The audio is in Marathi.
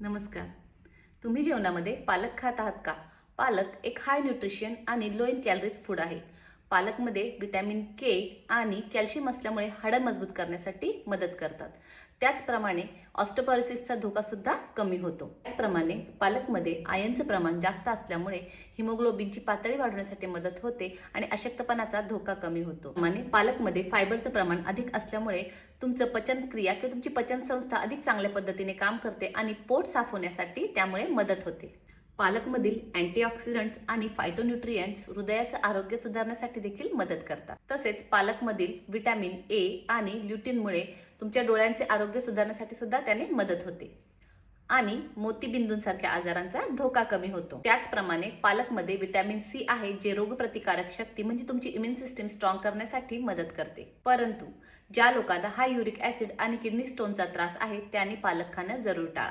नमस्कार. तुम्ही जेवणामध्ये पालक खात आहात का? पालक एक हाय न्यूट्रिशन आणि लो इन कॅलरीज फूड आहे. पालकमध्ये व्हिटॅमिन के आणि कॅल्शियम असल्यामुळे हाडं मजबूत करण्यासाठी मदत करतात. त्याचप्रमाणे ऑस्टिओपोरोसिसचा धोका सुद्धा कमी होतो. त्याचप्रमाणे पालकमध्ये आयर्नचं प्रमाण जास्त असल्यामुळे हिमोग्लोबिनची पातळी वाढवण्यासाठी मदत होते आणि अशक्तपणाचा धोका कमी होतो. पालकमध्ये फायबरचं प्रमाण अधिक असल्यामुळे तुमचं पचनक्रिया किंवा तुमची पचनसंस्था अधिक चांगल्या पद्धतीने काम करते आणि पोट साफ होण्यासाठी त्यामुळे मदत होते. पालकमधील अँटीऑक्सिडंट्स आणि फायटोन्यूट्रिएंट्स हृदयाचं आरोग्य सुधारण्यासाठी देखील मदत करतात. तसेच पालकमधील व्हिटॅमिन ए आणि ल्युटिनमुळे तुमच्या डोळ्यांचे आरोग्य सुधारण्यासाठी सुद्धा त्याने मदत होते आणि मोतीबिंदूंसारख्या आजारांचा धोका कमी होतो. त्याचप्रमाणे पालकमध्ये व्हिटॅमिन सी आहे, जे रोगप्रतिकारक शक्ती म्हणजे तुमची इम्युन सिस्टीम स्ट्रॉंग करण्यासाठी मदत करते. परंतु ज्या लोकांना हाय युरिक ऍसिड आणि किडनी स्टोनचा त्रास आहे त्याने पालक खाणं जरूर टाळा.